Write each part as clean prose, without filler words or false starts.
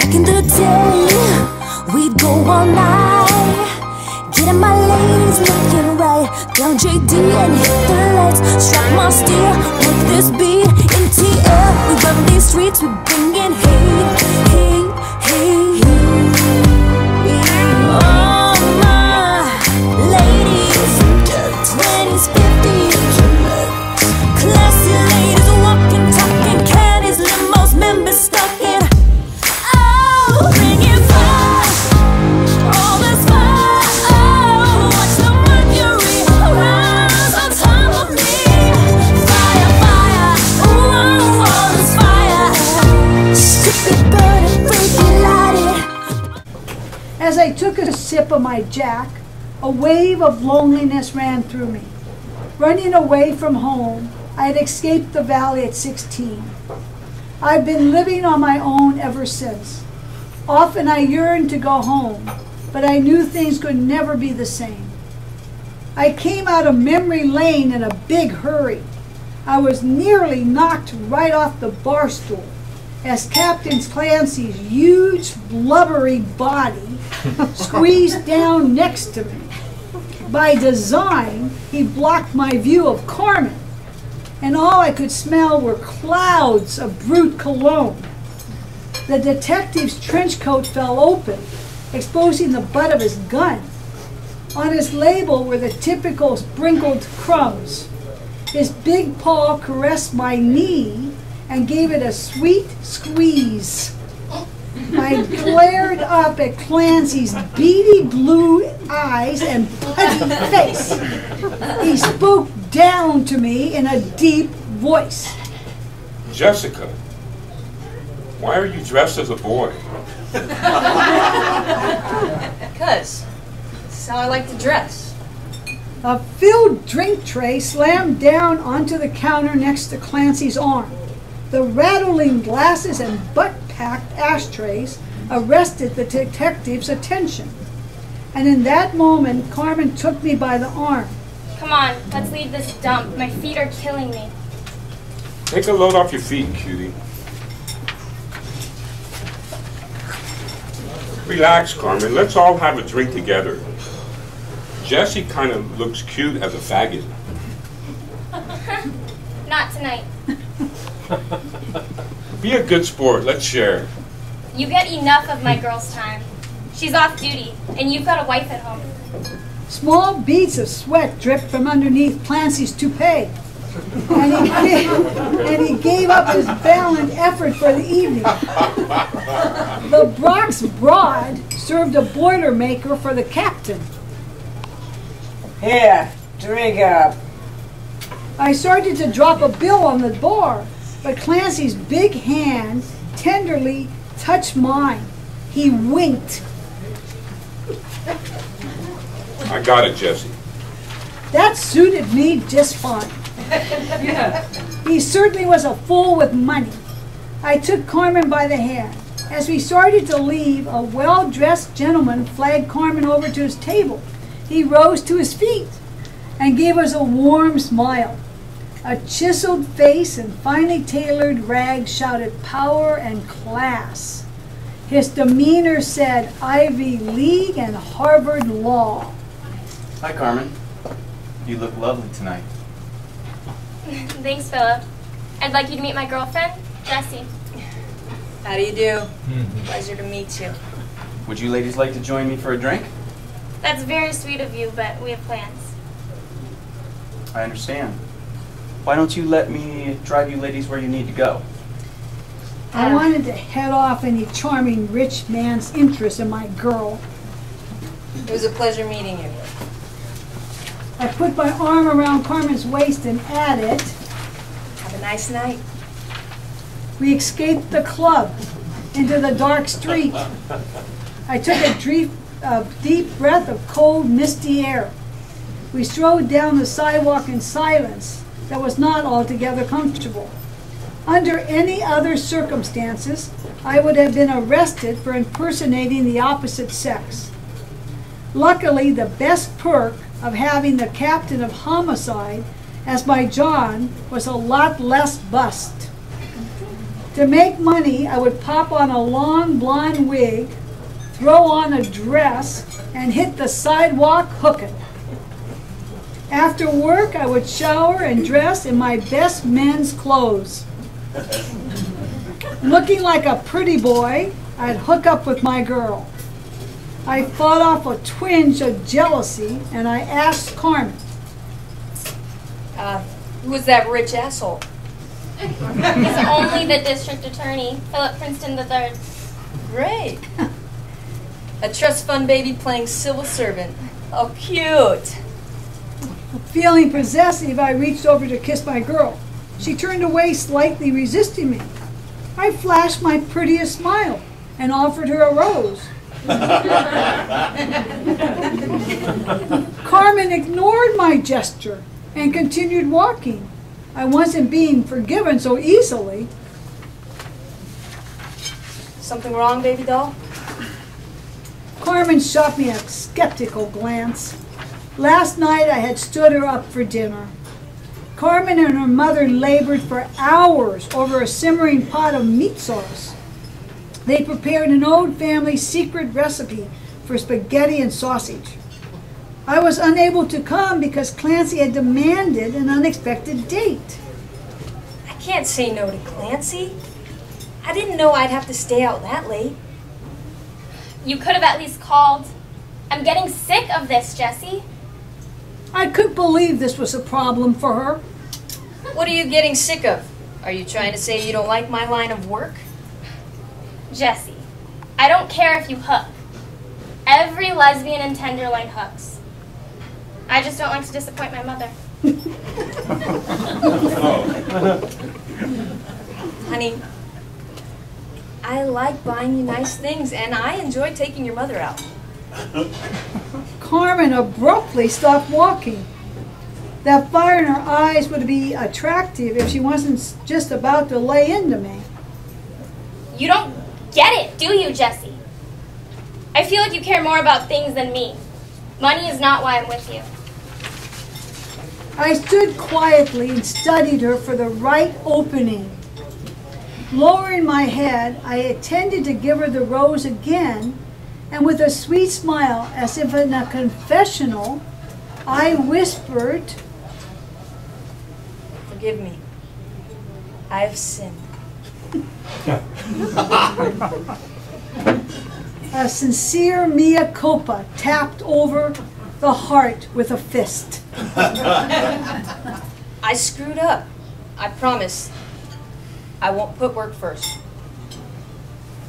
Back in the day, we'd go all night, getting my ladies looking right. Down JD and hit the lights, strap my steel with this beat in TL. We run these streets, we bring in hate, hate, hate. Oh my ladies, 20s, 50s, classy ladies walking, talking, caddies, limos, members stuck in. Oh, bring it fire, all this fire. Oh, watch the mercury rise on top of me. Fire, fire, ooh, all this fire. Strip it, burn it, break it, light it. As I took a sip of my Jack, a wave of loneliness ran through me. Running away from home, I had escaped the valley at 16. I've been living on my own ever since. Often I yearned to go home, but I knew things could never be the same. I came out of memory lane in a big hurry. I was nearly knocked right off the bar stool as Captain Clancy's huge, blubbery body squeezed down next to me. By design, he blocked my view of Carmen, and all I could smell were clouds of brute cologne. The detective's trench coat fell open, exposing the butt of his gun. On his label were the typical sprinkled crumbs. His big paw caressed my knee and gave it a sweet squeeze. I glared up at Clancy's beady blue eyes and putty face. He spoke down to me in a deep voice. Jessica, why are you dressed as a boy? Because this is how I like to dress. A filled drink tray slammed down onto the counter next to Clancy's arm. The rattling glasses and butt-packed ashtrays arrested the detective's attention. And in that moment, Carmen took me by the arm. Come on, let's leave this dump. My feet are killing me. Take a load off your feet, cutie. Relax, Carmen. Let's all have a drink together. Jessie kind of looks cute as a faggot. Not tonight. Be a good sport. Let's share. You get enough of my girl's time. She's off duty, and you've got a wife at home. Small beads of sweat dripped from underneath Clancy's toupee. And he gave up his valiant effort for the evening. The Brock's broad served a Boilermaker for the captain. Here, drink up. I started to drop a bill on the bar, but Clancy's big hand tenderly touched mine. He winked. I got it, Jessie. That suited me just fine. He certainly was a fool with money. I took Carmen by the hand. As we started to leave, a well-dressed gentleman flagged Carmen over to his table. He rose to his feet and gave us a warm smile. A chiseled face and finely tailored rags shouted power and class. His demeanor said Ivy League and Harvard Law. Hi, Carmen. You look lovely tonight. Thanks, Philip. I'd like you to meet my girlfriend, Jessie. How do you do? Pleasure to meet you. Would you ladies like to join me for a drink? That's very sweet of you, but we have plans. I understand. Why don't you let me drive you ladies where you need to go? I wanted to head off any charming rich man's interest in my girl. It was a pleasure meeting you. I put my arm around Carmen's waist and added, Have a nice night. we escaped the club into the dark street. I took a deep breath of cold, misty air. We strode down the sidewalk in silence that was not altogether comfortable. Under any other circumstances, I would have been arrested for impersonating the opposite sex. Luckily, the best perk of having the captain of homicide as my John was a lot less bust. To make money, I would pop on a long blonde wig, throw on a dress, and hit the sidewalk hooking. After work, I would shower and dress in my best men's clothes. Looking like a pretty boy, I'd hook up with my girl. I fought off a twinge of jealousy, and I asked Carmen. Who's that rich asshole? He's only the district attorney, Philip Princeton III. Great. A trust fund baby playing civil servant. Oh, cute. Feeling possessive, I reached over to kiss my girl. She turned away, slightly resisting me. I flashed my prettiest smile and offered her a rose. Carmen ignored my gesture and continued walking. I wasn't being forgiven so easily. Something wrong, baby doll? Carmen shot me a skeptical glance. Last night I had stood her up for dinner. Carmen and her mother labored for hours over a simmering pot of meat sauce. They prepared an old family secret recipe for spaghetti and sausage. I was unable to come because Clancy had demanded an unexpected date. I can't say no to Clancy. I didn't know I'd have to stay out that late. You could have at least called. I'm getting sick of this, Jessie. I couldn't believe this was a problem for her. What are you getting sick of? Are you trying to say you don't like my line of work? Jessie, I don't care if you hook. Every lesbian in Tenderloin hooks. I just don't like to disappoint my mother. Honey, I like buying you nice things, and I enjoy taking your mother out. Carmen abruptly stopped walking. That fire in her eyes would be attractive if she wasn't just about to lay into me. You don't get it, do you, Jessie? I feel like you care more about things than me. Money is not why I'm with you. I stood quietly and studied her for the right opening. Lowering my head, I intended to give her the rose again, and with a sweet smile, as if in a confessional, I whispered, Forgive me. I've sinned. a sincere mea culpa tapped over the heart with a fist. I screwed up. I promise. I won't put work first.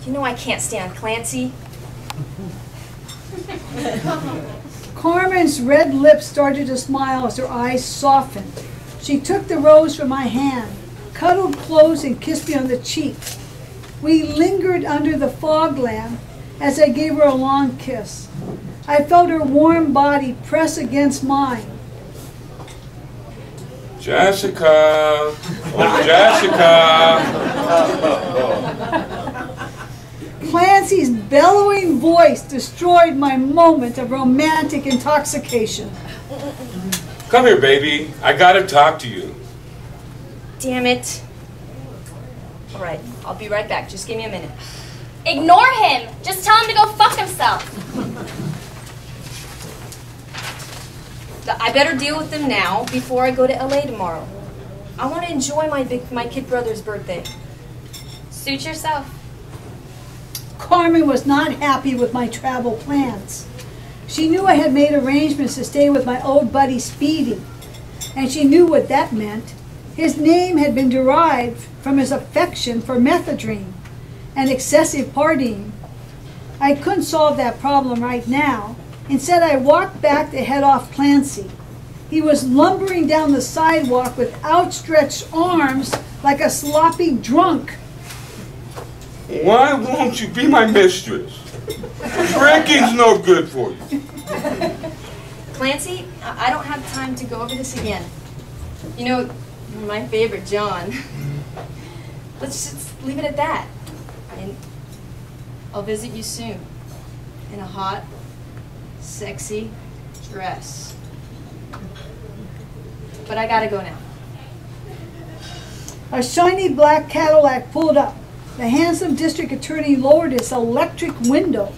You know I can't stand Clancy. Carmen's red lips started to smile as her eyes softened. She took the rose from my hand, cuddled close and kissed me on the cheek. We lingered under the fog lamp as I gave her a long kiss. I felt her warm body press against mine. Jessica! Oh, Jessica! Clancy's bellowing voice destroyed my moment of romantic intoxication. Come here, baby. I gotta talk to you. Damn it. All right, I'll be right back. Just give me a minute. Ignore him. Just tell him to go fuck himself. I better deal with them now before I go to LA tomorrow. I want to enjoy my kid brother's birthday. Suit yourself. Carmen was not happy with my travel plans. She knew I had made arrangements to stay with my old buddy Speedy, and she knew what that meant. His name had been derived from his affection for methadone and excessive partying. I couldn't solve that problem right now. Instead, I walked back to head off Clancy. He was lumbering down the sidewalk with outstretched arms like a sloppy drunk. Why won't you be my mistress? Drinking's no good for you. Clancy, I don't have time to go over this again. You know, you're my favorite John. Let's just leave it at that. And I'll visit you soon. In a hot, sexy dress. But I gotta go now. A shiny black Cadillac pulled up. The handsome district attorney lowered his electric window.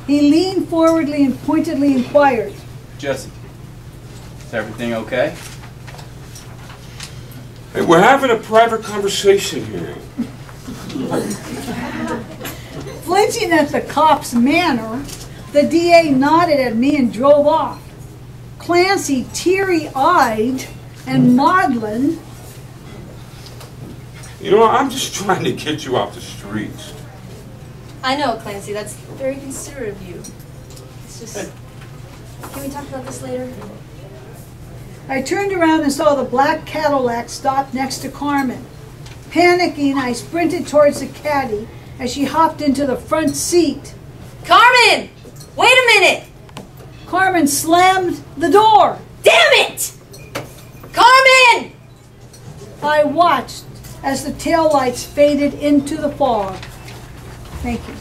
He leaned forwardly and pointedly inquired, Jesse, is everything okay? Hey, we're having a private conversation here. Flinching at the cop's manner, the DA nodded at me and drove off. Clancy, teary-eyed and maudlin. You know, I'm just trying to get you off the streets. I know, Clancy. That's very considerate of you. It's just... Can we talk about this later? I turned around and saw the black Cadillac stop next to Carmen. Panicking, I sprinted towards the caddy as she hopped into the front seat. Carmen! Wait a minute! Carmen slammed the door. Damn it! Carmen! I watched as the taillights faded into the fog. Thank you.